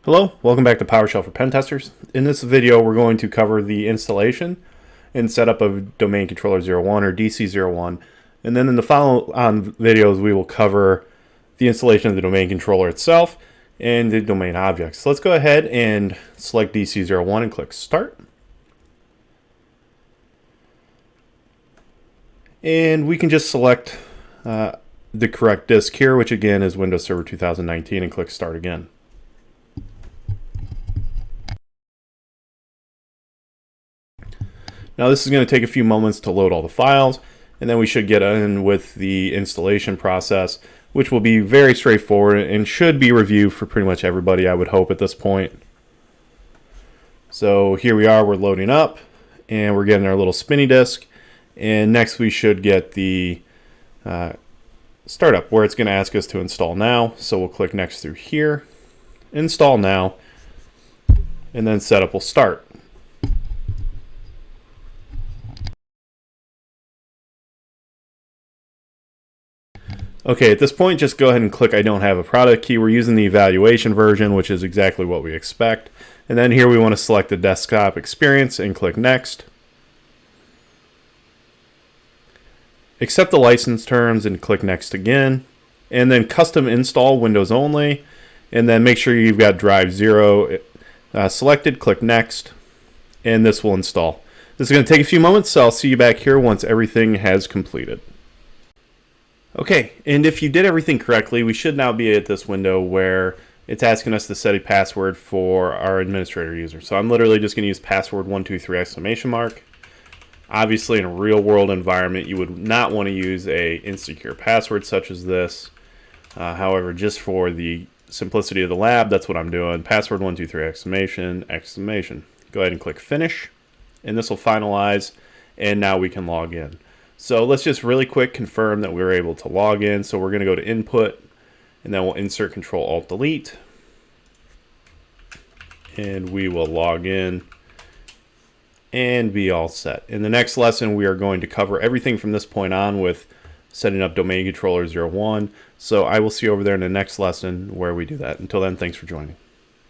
Hello, welcome back to Powershell for Pentesters. In this video, we're going to cover the installation and setup of Domain Controller 01 or DC01. And then in the follow-on videos, we will cover the installation of the domain controller itself and the domain objects. So let's go ahead and select DC01 and click Start. And we can just select the correct disk here, which again is Windows Server 2019, and click Start again. Now this is going to take a few moments to load all the files, and then we should get in with the installation process, which will be very straightforward and should be reviewed for pretty much everybody, I would hope, at this point. So here we are, we're loading up, and we're getting our little spinny disk, and next we should get the startup, where it's going to ask us to install now. So we'll click Next through here, Install Now, and then Setup will start. Okay, at this point, just go ahead and click I don't have a product key. We're using the evaluation version, which is exactly what we expect. And then here we want to select the desktop experience and click Next. Accept the license terms and click Next again. And then custom install Windows only. And then make sure you've got drive 0 selected, click Next, and this will install. This is going to take a few moments, so I'll see you back here once everything has completed. Okay, and if you did everything correctly, we should now be at this window where it's asking us to set a password for our administrator user. So I'm literally just going to use password 123 exclamation mark. Obviously, in a real world environment, you would not want to use a insecure password such as this. However, just for the simplicity of the lab, that's what I'm doing. Password 123 exclamation exclamation. Go ahead and click Finish, and this will finalize, and now we can log in. So let's just really quick confirm that we're able to log in. So we're going to go to Input, and then we'll insert Control-Alt-Delete, and we will log in and be all set. In the next lesson, we are going to cover everything from this point on with setting up Domain Controller 01. So I will see you over there in the next lesson where we do that. Until then, thanks for joining.